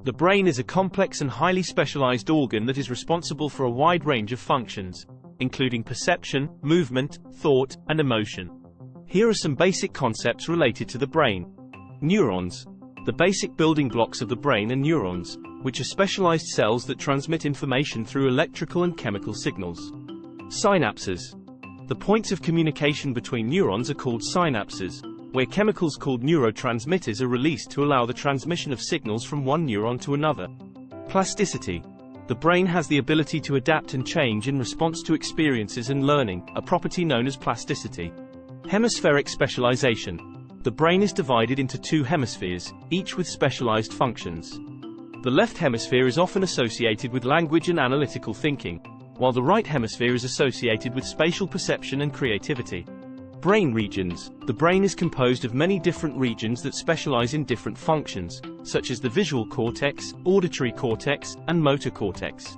The brain is a complex and highly specialized organ that is responsible for a wide range of functions, including perception, movement, thought, and emotion. Here are some basic concepts related to the brain. Neurons. The basic building blocks of the brain are neurons, which are specialized cells that transmit information through electrical and chemical signals. Synapses. The points of communication between neurons are called synapses, where chemicals called neurotransmitters are released to allow the transmission of signals from one neuron to another. Plasticity. The brain has the ability to adapt and change in response to experiences and learning, a property known as plasticity. Hemispheric specialization. The brain is divided into two hemispheres, each with specialized functions. The left hemisphere is often associated with language and analytical thinking, while the right hemisphere is associated with spatial perception and creativity. Brain regions. The brain is composed of many different regions that specialize in different functions, such as the visual cortex, auditory cortex, and motor cortex.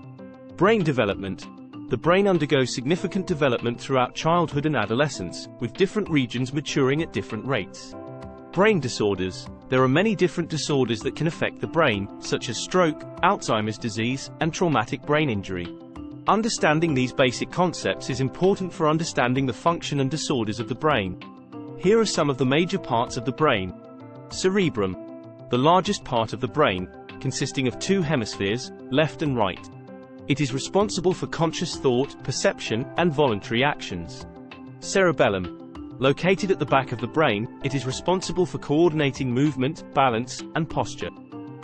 Brain development. The brain undergoes significant development throughout childhood and adolescence, with different regions maturing at different rates. Brain disorders. There are many different disorders that can affect the brain, such as stroke, Alzheimer's disease, and traumatic brain injury. Understanding these basic concepts is important for understanding the function and disorders of the brain. Here are some of the major parts of the brain. Cerebrum. The largest part of the brain, consisting of two hemispheres, left and right. It is responsible for conscious thought, perception, and voluntary actions. Cerebellum. Located at the back of the brain, it is responsible for coordinating movement, balance, and posture.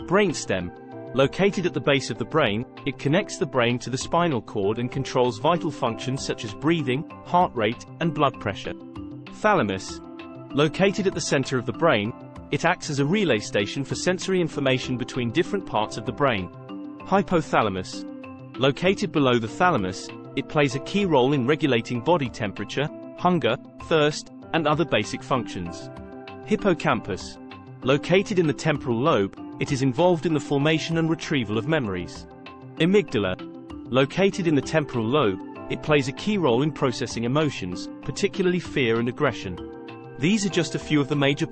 Brainstem. Located at the base of the brain, it connects the brain to the spinal cord and controls vital functions such as breathing, heart rate, and blood pressure. Thalamus. Located at the center of the brain, it acts as a relay station for sensory information between different parts of the brain. Hypothalamus. Located below the thalamus, it plays a key role in regulating body temperature, hunger, thirst, and other basic functions. Hippocampus. Located in the temporal lobe, it is involved in the formation and retrieval of memories. Amygdala. Located in the temporal lobe, it plays a key role in processing emotions, particularly fear and aggression. These are just a few of the major